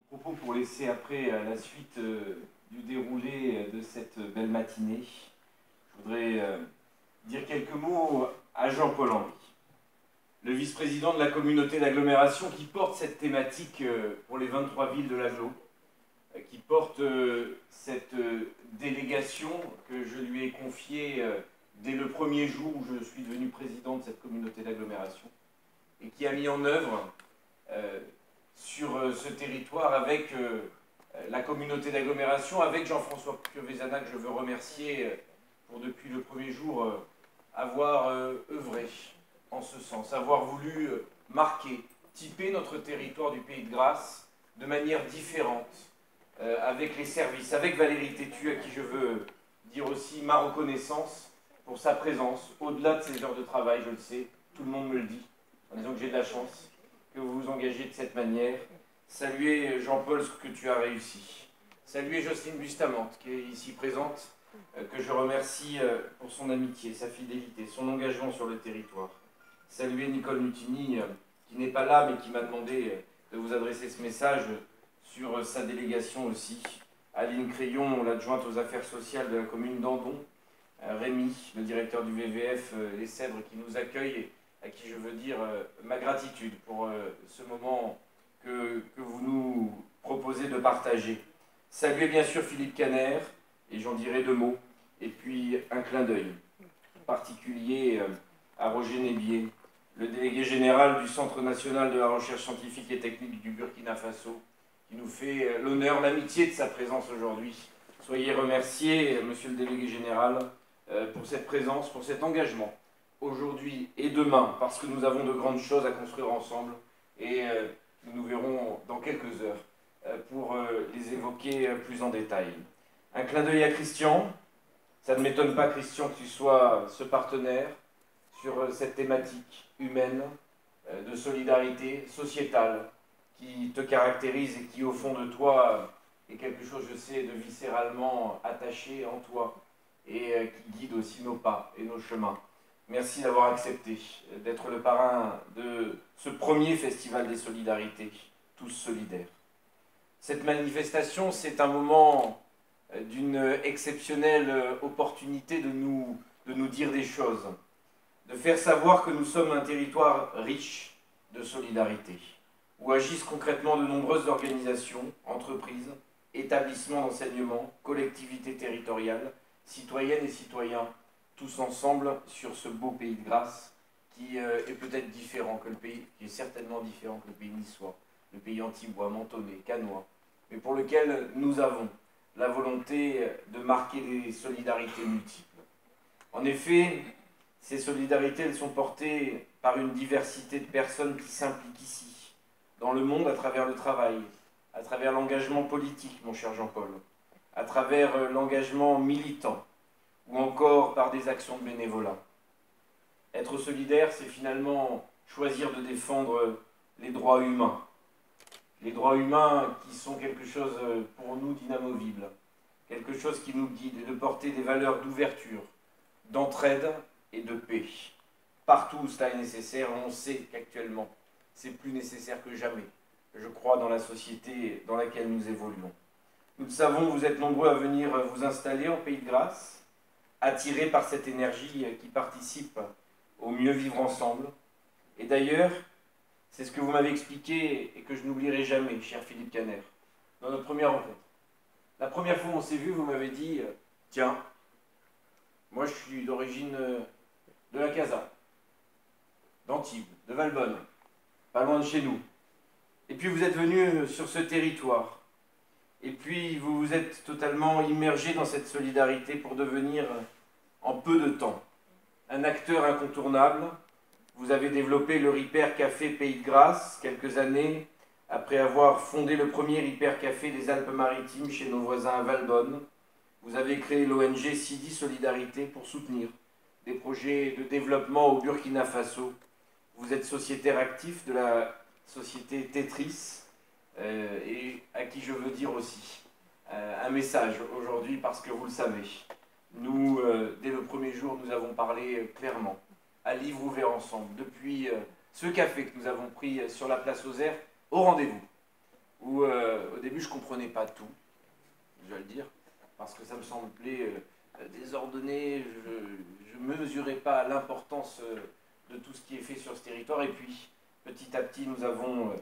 Propos pour laisser après la suite du déroulé de cette belle matinée. Je voudrais dire quelques mots à Jean-Paul Henry, le vice-président de la communauté d'agglomération qui porte cette thématique pour les 23 villes de l'agglo, qui porte cette délégation que je lui ai confiée dès le premier jour où je suis devenu président de cette communauté d'agglomération, et qui a mis en œuvre sur ce territoire avec la communauté d'agglomération, avec Jean-François Piovesanna, que je veux remercier pour depuis le premier jour avoir œuvré en ce sens, avoir voulu marquer, typer notre territoire du Pays de Grasse de manière différente, avec les services, avec Valérie Tétu, à qui je veux dire aussi ma reconnaissance pour sa présence, au-delà de ses heures de travail, je le sais, tout le monde me le dit, en disant que j'ai de la chance que vous vous engagez de cette manière. Saluer Jean-Paul, ce que tu as réussi. Saluer Jocelyne Bustamante, qui est ici présente, que je remercie pour son amitié, sa fidélité, son engagement sur le territoire. Saluer Nicole Nutini, qui n'est pas là, mais qui m'a demandé de vous adresser ce message sur sa délégation aussi. Aline Crayon, l'adjointe aux affaires sociales de la commune d'Andon. Rémi, le directeur du VVF Les Cèdres, qui nous accueille, à qui je veux dire ma gratitude pour ce moment que vous nous proposez de partager. Saluer bien sûr Philippe Caner, et j'en dirai deux mots, et puis un clin d'œil particulier à Roger Nébier, le délégué général du Centre national de la recherche scientifique et technique du Burkina Faso, qui nous fait l'honneur, l'amitié de sa présence aujourd'hui. Soyez remerciés, monsieur le délégué général, pour cette présence, pour cet engagement, aujourd'hui et demain, parce que nous avons de grandes choses à construire ensemble, et nous nous verrons dans quelques heures pour les évoquer plus en détail. Un clin d'œil à Christian. Ça ne m'étonne pas, Christian, que tu sois ce partenaire sur cette thématique humaine, de solidarité sociétale, qui te caractérise et qui, au fond de toi, est quelque chose, je sais, de viscéralement attaché en toi, et qui guide aussi nos pas et nos chemins. Merci d'avoir accepté d'être le parrain de ce premier festival des solidarités, tous solidaires. Cette manifestation, c'est un moment d'une exceptionnelle opportunité de nous dire des choses, de faire savoir que nous sommes un territoire riche de solidarité, où agissent concrètement de nombreuses organisations, entreprises, établissements d'enseignement, collectivités territoriales, citoyennes et citoyens, tous ensemble sur ce beau pays de Grasse qui est peut-être différent que le pays, qui est certainement différent que le pays niçois, le pays antibois, mentonais, cannois, mais pour lequel nous avons la volonté de marquer des solidarités multiples. En effet, ces solidarités, elles sont portées par une diversité de personnes qui s'impliquent ici, dans le monde, à travers le travail, à travers l'engagement politique, mon cher Jean-Paul, à travers l'engagement militant, ou encore par des actions de bénévolat. Être solidaire, c'est finalement choisir de défendre les droits humains. Les droits humains qui sont quelque chose pour nous d'inamovible, quelque chose qui nous guide, et de porter des valeurs d'ouverture, d'entraide et de paix. Partout où cela est nécessaire, on sait qu'actuellement, c'est plus nécessaire que jamais, je crois, dans la société dans laquelle nous évoluons. Nous le savons, vous êtes nombreux à venir vous installer en Pays de Grasse, attirés par cette énergie qui participe au mieux vivre ensemble. Et d'ailleurs, c'est ce que vous m'avez expliqué et que je n'oublierai jamais, cher Philippe Caner, dans notre première rencontre. La première fois où on s'est vu, vous m'avez dit « Tiens, moi je suis d'origine de la Casa, d'Antibes, de Valbonne, pas loin de chez nous. » Et puis vous êtes venu sur ce territoire. Et puis vous vous êtes totalement immergé dans cette solidarité pour devenir, en peu de temps, un acteur incontournable. Vous avez développé le Ripper Café Pays de Grasse quelques années après avoir fondé le premier Ripper Café des Alpes-Maritimes chez nos voisins à Valbonne. Vous avez créé l'ONG Sidi Solidarité pour soutenir des projets de développement au Burkina Faso. Vous êtes sociétaire actif de la société Tetris, et à qui je veux dire aussi un message aujourd'hui, parce que vous le savez, nous, dès le premier jour, nous avons parlé clairement, à livre ouvert ensemble, depuis ce café que nous avons pris sur la place aux Airs, au rendez-vous, où au début je ne comprenais pas tout, je dois le dire, parce que ça me semblait désordonné, je ne mesurais pas l'importance de tout ce qui est fait sur ce territoire, et puis petit à petit nous avons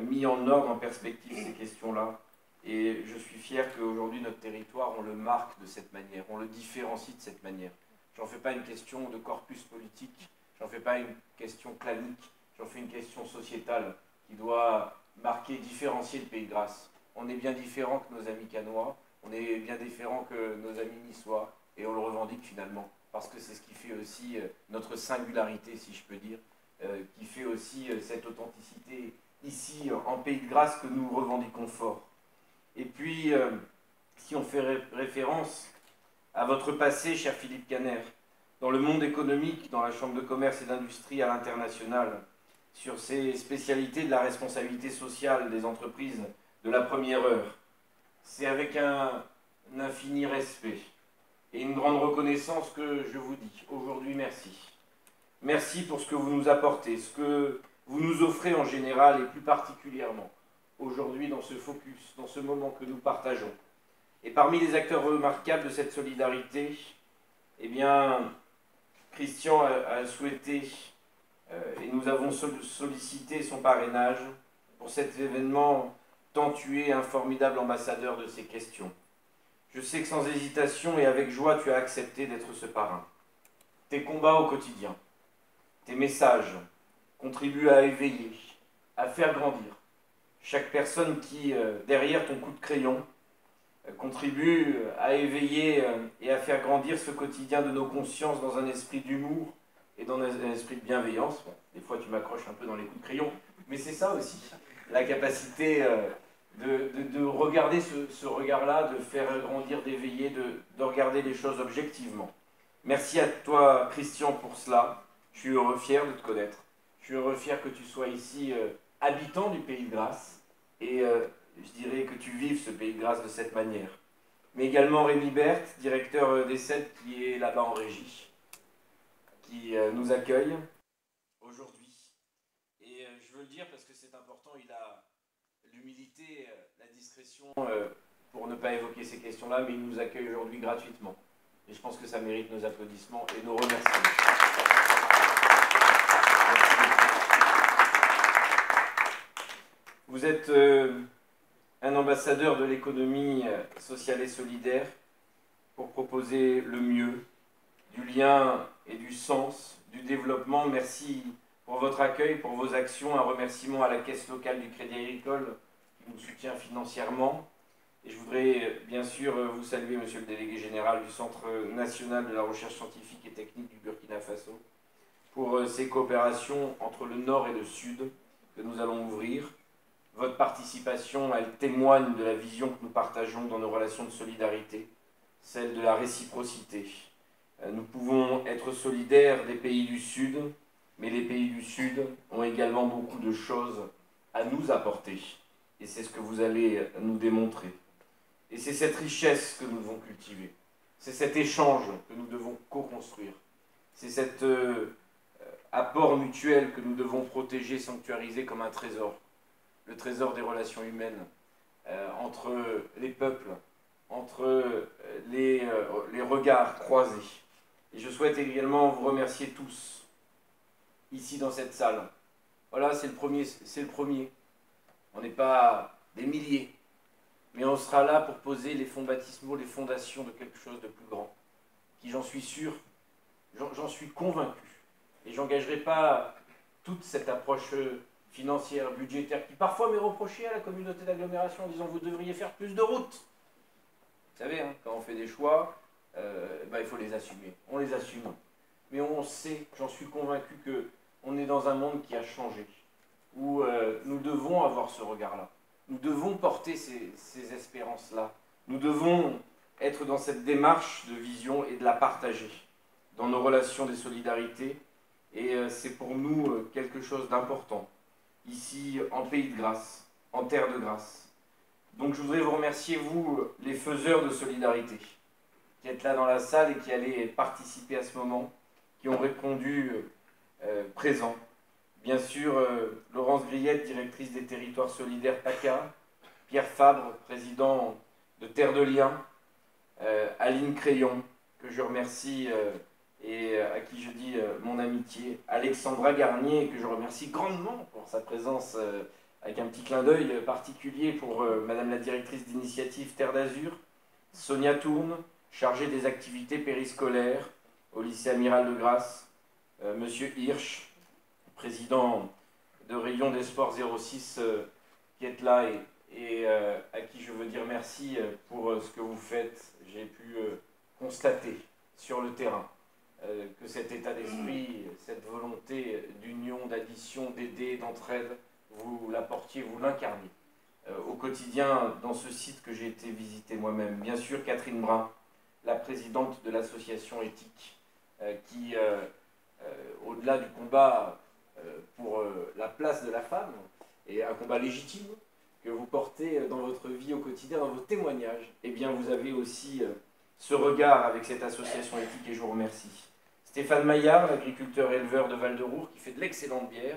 mis en ordre, en perspective ces questions-là, et je suis fier qu'aujourd'hui notre territoire, on le marque de cette manière, on le différencie de cette manière. J'en fais pas une question de corpus politique, j'en fais pas une question clanique, j'en fais une question sociétale qui doit marquer, différencier le Pays de Grasse. On est bien différent que nos amis canois, on est bien différent que nos amis niçois, et on le revendique finalement, parce que c'est ce qui fait aussi notre singularité, si je peux dire, qui fait aussi cette authenticité ici en Pays de Grasse que nous revendiquons fort. Et puis, si on fait référence à votre passé, cher Philippe Caner, dans le monde économique, dans la Chambre de commerce et d'industrie à l'international, sur ces spécialités de la responsabilité sociale des entreprises de la première heure, c'est avec un infini respect et une grande reconnaissance que je vous dis aujourd'hui merci. Merci pour ce que vous nous apportez, ce que vous nous offrez en général et plus particulièrement aujourd'hui dans ce focus, dans ce moment que nous partageons. Et parmi les acteurs remarquables de cette solidarité, eh bien, Christian a souhaité, et nous avons sollicité son parrainage pour cet événement tant tu es un formidable ambassadeur de ces questions. Je sais que sans hésitation et avec joie, tu as accepté d'être ce parrain. Tes combats au quotidien, tes messages contribuent à éveiller, à faire grandir. Chaque personne qui, derrière ton coup de crayon, contribue à éveiller et à faire grandir ce quotidien de nos consciences dans un esprit d'humour et dans un esprit de bienveillance. Bon, des fois, tu m'accroches un peu dans les coups de crayon, mais c'est ça aussi, la capacité de regarder ce regard-là, de faire grandir, d'éveiller, de regarder les choses objectivement. Merci à toi, Christian, pour cela. Je suis heureux, fier de te connaître. Je suis heureux, fier que tu sois ici, habitant du Pays de Grasse, et je dirais que tu vives ce Pays de Grasse de cette manière. Mais également Rémi Berthe, directeur des CED, qui est là-bas en régie, qui nous accueille aujourd'hui. Et je veux le dire parce que c'est important, il a l'humilité, la discrétion pour ne pas évoquer ces questions-là, mais il nous accueille aujourd'hui gratuitement. Et je pense que ça mérite nos applaudissements et nos remerciements. Vous êtes un ambassadeur de l'économie sociale et solidaire pour proposer le mieux, du lien et du sens, du développement. Merci pour votre accueil, pour vos actions. Un remerciement à la Caisse locale du Crédit Agricole qui nous soutient financièrement. Et je voudrais bien sûr vous saluer, monsieur le délégué général du Centre national de la recherche scientifique et technique du Burkina Faso, pour ces coopérations entre le Nord et le Sud que nous allons ouvrir. Votre participation, elle témoigne de la vision que nous partageons dans nos relations de solidarité, celle de la réciprocité. Nous pouvons être solidaires des pays du Sud, mais les pays du Sud ont également beaucoup de choses à nous apporter. Et c'est ce que vous allez nous démontrer. Et c'est cette richesse que nous devons cultiver. C'est cet échange que nous devons co-construire. C'est cet apport mutuel que nous devons protéger, sanctuariser comme un trésor. Le trésor des relations humaines entre les peuples, entre les regards croisés. Et je souhaite également vous remercier tous, ici dans cette salle. Voilà, c'est le premier. On n'est pas des milliers, mais on sera là pour poser les fonds baptismaux, les fondations de quelque chose de plus grand, qui, j'en suis sûr, j'en suis convaincu. Et j'engagerai pas toute cette approche financière, budgétaire, qui parfois m'est reprochée à la communauté d'agglomération en disant vous devriez faire plus de routes. Vous savez, hein, quand on fait des choix, il faut les assumer. On les assume. Mais on sait, j'en suis convaincu, qu'on est dans un monde qui a changé, où nous devons avoir ce regard-là. Nous devons porter ces espérances-là. Nous devons être dans cette démarche de vision et de la partager dans nos relations des solidarités. Et c'est pour nous quelque chose d'important, ici en Pays de Grasse, en terre de grâce. Donc je voudrais vous remercier, vous, les faiseurs de solidarité, qui êtes là dans la salle et qui allez participer à ce moment, qui ont répondu présents. Bien sûr, Laurence Grillette, directrice des territoires solidaires PACA, Pierre Fabre, président de Terre de Liens, Aline Crayon, que je remercie et à qui je dis mon amitié, Alexandra Garnier, que je remercie grandement pour sa présence, avec un petit clin d'œil particulier pour Madame la directrice d'initiative Terre d'Azur, Sonia Tourne, chargée des activités périscolaires au lycée Amiral de Grasse, Monsieur Hirsch, président de Rayon des Sports 06, qui est là et à qui je veux dire merci pour ce que vous faites. J'ai pu constater sur le terrain que cet état d'esprit, cette volonté d'union, d'addition, d'aider, d'entraide, vous l'apportiez, vous l'incarniez au quotidien dans ce site que j'ai été visiter moi-même. Bien sûr, Catherine Brun, la présidente de l'association éthique, qui, au-delà du combat pour la place de la femme, et un combat légitime que vous portez dans votre vie au quotidien, dans vos témoignages, eh bien vous avez aussi ce regard avec cette association éthique et je vous remercie. Stéphane Maillard, l'agriculteur éleveur de Val-de-Roure, qui fait de l'excellente bière.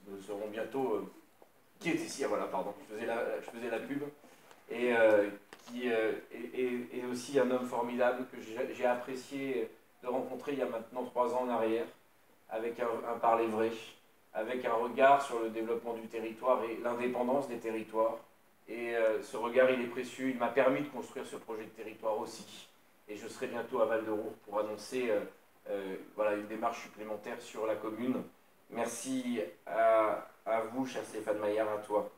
Nous saurons bientôt qui est ici. Ah, voilà, pardon, je faisais la pub. Et qui est aussi un homme formidable que j'ai apprécié de rencontrer il y a maintenant 3 ans en arrière, avec un parler vrai, avec un regard sur le développement du territoire et l'indépendance des territoires. Et ce regard, il est précieux. Il m'a permis de construire ce projet de territoire aussi. Et je serai bientôt à Val-de-Roure pour annoncer voilà, une démarche supplémentaire sur la commune. Merci à vous, cher Stéphane Maillard, à toi.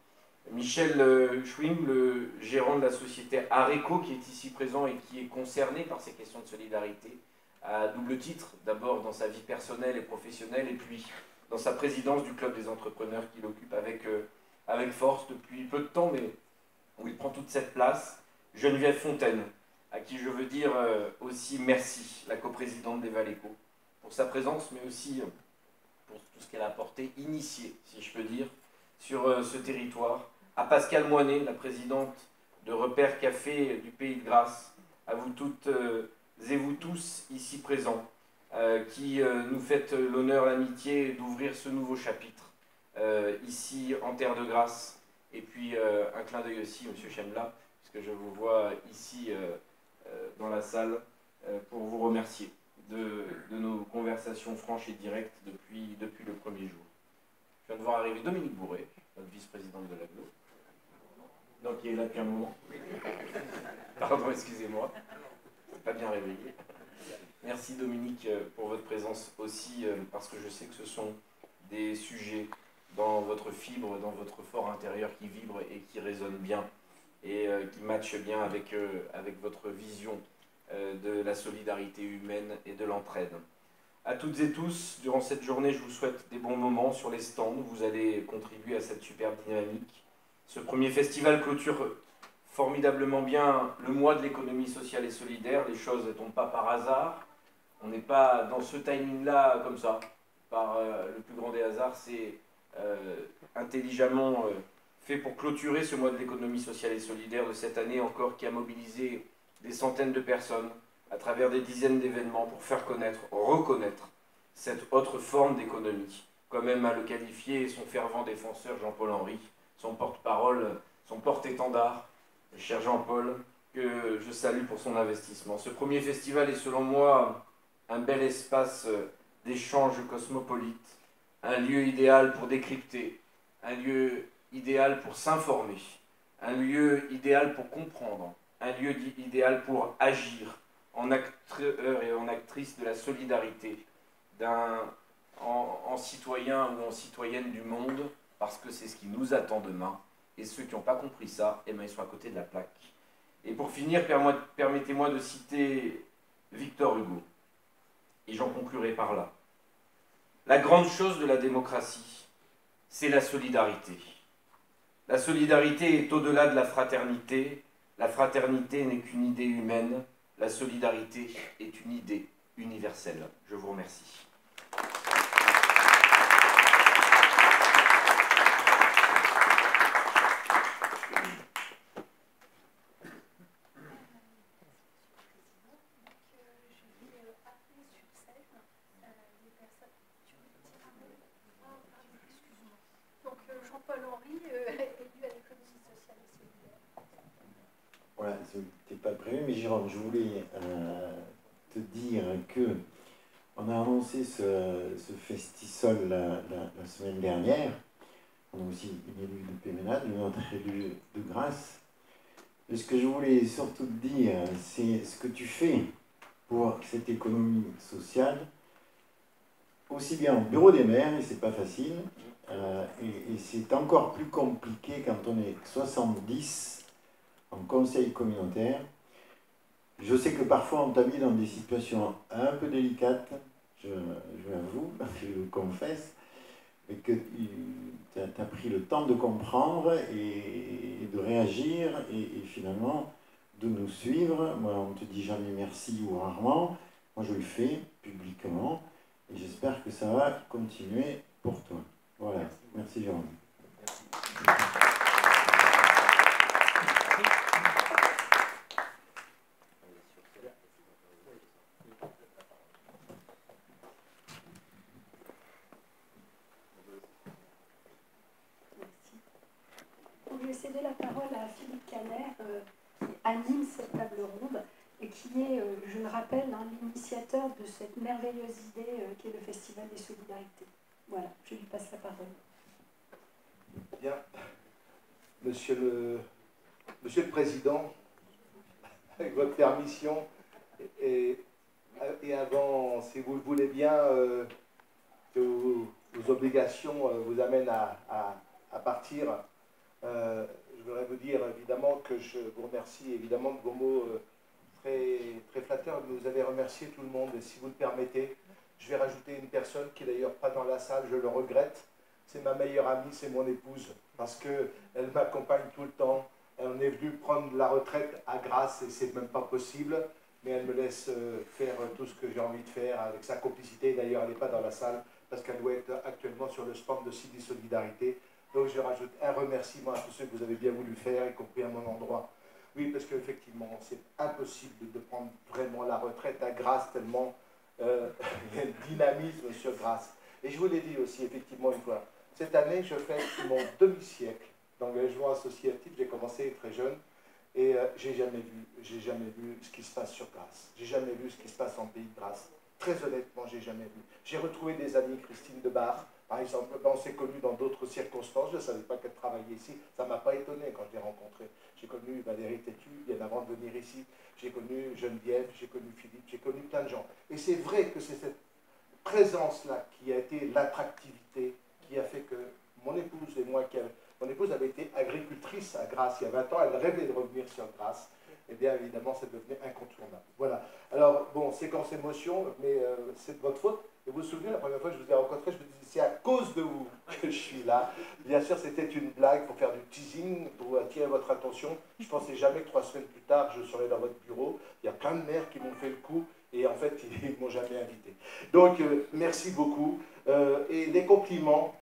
Michel Schwing, le gérant de la société Areco, qui est ici présent et qui est concerné par ces questions de solidarité, à double titre, d'abord dans sa vie personnelle et professionnelle, et puis dans sa présidence du club des entrepreneurs qu'il occupe avec force depuis peu de temps, mais où il prend toute cette place. Geneviève Fontaine, à qui je veux dire aussi merci, la coprésidente des Valéco, pour sa présence, mais aussi pour tout ce qu'elle a apporté, initié, si je peux dire, sur ce territoire. À Pascal Moinet, la présidente de Repère Café du Pays de Grasse, à vous toutes et vous tous ici présents, qui nous faites l'honneur, l'amitié d'ouvrir ce nouveau chapitre ici en Terre de Grasse. Et puis un clin d'œil aussi, Monsieur Chemla, puisque je vous vois ici dans la salle, pour vous remercier de nos conversations franches et directes depuis le premier jour. Je viens de voir arriver Dominique Bourret, notre vice-présidente de l'AGLO, donc qui est là depuis un moment. Pardon, excusez-moi, je n'ai pas bien réveillé. Merci Dominique pour votre présence aussi, parce que je sais que ce sont des sujets dans votre fibre, dans votre fort intérieur qui vibre et qui résonne bien et qui matche bien avec votre vision de la solidarité humaine et de l'entraide. À toutes et tous, durant cette journée, je vous souhaite des bons moments sur les stands. Vous allez contribuer à cette superbe dynamique. Ce premier festival clôture formidablement bien le mois de l'économie sociale et solidaire. Les choses ne tombent pas par hasard. On n'est pas dans ce timing-là comme ça, par le plus grand des hasards. C'est intelligemment fait pour clôturer ce mois de l'économie sociale et solidaire de cette année encore, qui a mobilisé des centaines de personnes à travers des dizaines d'événements pour faire connaître, reconnaître cette autre forme d'économie, comme aime à le qualifier son fervent défenseur Jean-Paul Henry, son porte-parole, son porte-étendard, le cher Jean-Paul, que je salue pour son investissement. Ce premier festival est selon moi un bel espace d'échange cosmopolite, un lieu idéal pour décrypter, un lieu idéal pour s'informer, un lieu idéal pour comprendre, un lieu idéal pour agir en acteur et en actrice de la solidarité, en citoyen ou en citoyenne du monde, parce que c'est ce qui nous attend demain. Et ceux qui n'ont pas compris ça, eh bien, ils sont à côté de la plaque. Et pour finir, permettez-moi de citer Victor Hugo. Et j'en conclurai par là. La grande chose de la démocratie, c'est la solidarité. La solidarité est au-delà de la fraternité. La fraternité n'est qu'une idée humaine. La solidarité est une idée universelle. Je vous remercie. Jean-Paul Henry, élu à l'économie sociale et pas prévu, mais Jérôme, je voulais te dire que on a annoncé ce festisol la semaine dernière. On a aussi une élue de Péménade, une autre élue de Grasse. Et ce que je voulais surtout te dire, c'est ce que tu fais pour cette économie sociale, aussi bien au bureau des maires, et c'est pas facile, et c'est encore plus compliqué quand on est 70 en conseil communautaire. Je sais que parfois on t'a mis dans des situations un peu délicates, je l'avoue, je le confesse, et que tu as pris le temps de comprendre et de réagir et finalement de nous suivre. Moi, on ne te dit jamais merci ou rarement. Moi, je le fais publiquement et j'espère que ça va continuer pour toi. Voilà. Merci Jérôme. Je vais céder la parole à Philippe Caner, qui anime cette table ronde et qui est, je le rappelle, l'initiateur de cette merveilleuse idée qui est le Festival des Solidarités. Voilà, je lui passe la parole. Bien. Monsieur le Président, avec votre permission, et avant, si vous le voulez bien, que vos obligations vous amènent à partir, je voudrais vous dire évidemment que je vous remercie évidemment de vos mots très, très flatteurs. Vous avez remercié tout le monde, et si vous le permettez, je vais rajouter une personne qui est d'ailleurs pas dans la salle, je le regrette. C'est ma meilleure amie, c'est mon épouse, parce qu'elle m'accompagne tout le temps. Elle est venue prendre la retraite à Grasse, et c'est même pas possible, mais elle me laisse faire tout ce que j'ai envie de faire avec sa complicité. D'ailleurs, elle n'est pas dans la salle, parce qu'elle doit être actuellement sur le stand de Sidi Solidarité. Donc je rajoute un remerciement à tous ceux que vous avez bien voulu faire, y compris à mon endroit. Oui, parce qu'effectivement, c'est impossible de prendre vraiment la retraite à Grasse, tellement il y a un dynamisme sur Grasse. Et je vous l'ai dit aussi, effectivement, une fois, cette année, je fais mon demi-siècle d'engagement associatif. J'ai commencé très jeune et j'ai jamais vu ce qui se passe sur Grasse. J'ai jamais vu ce qui se passe en pays de Grasse. Très honnêtement, j'ai jamais vu. J'ai retrouvé des amis, Christine Debar, par exemple. On s'est connus dans d'autres circonstances. Je ne savais pas qu'elle travaillait ici. Ça ne m'a pas étonné quand je l'ai rencontrée. J'ai connu Valérie Tétu, bien avant de venir ici. J'ai connu Geneviève, j'ai connu Philippe, j'ai connu plein de gens. Et c'est vrai que c'est cette présence-là qui a été l'attractivité, qui a fait que mon épouse et moi, mon épouse avait été agricultrice à Grasse il y a 20 ans, elle rêvait de revenir sur Grasse, et bien évidemment ça devenait incontournable. Voilà. Alors bon, séquence émotion, mais c'est de votre faute. Et vous vous souvenez, la première fois que je vous ai rencontré, je me disais, c'est à cause de vous que je suis là. Bien sûr, c'était une blague pour faire du teasing, pour attirer votre attention. Je ne pensais jamais que 3 semaines plus tard, je serais dans votre bureau. Il y a plein de maires qui m'ont fait le coup, et en fait, ils ne m'ont jamais invité. Donc, merci beaucoup. Et les compliments,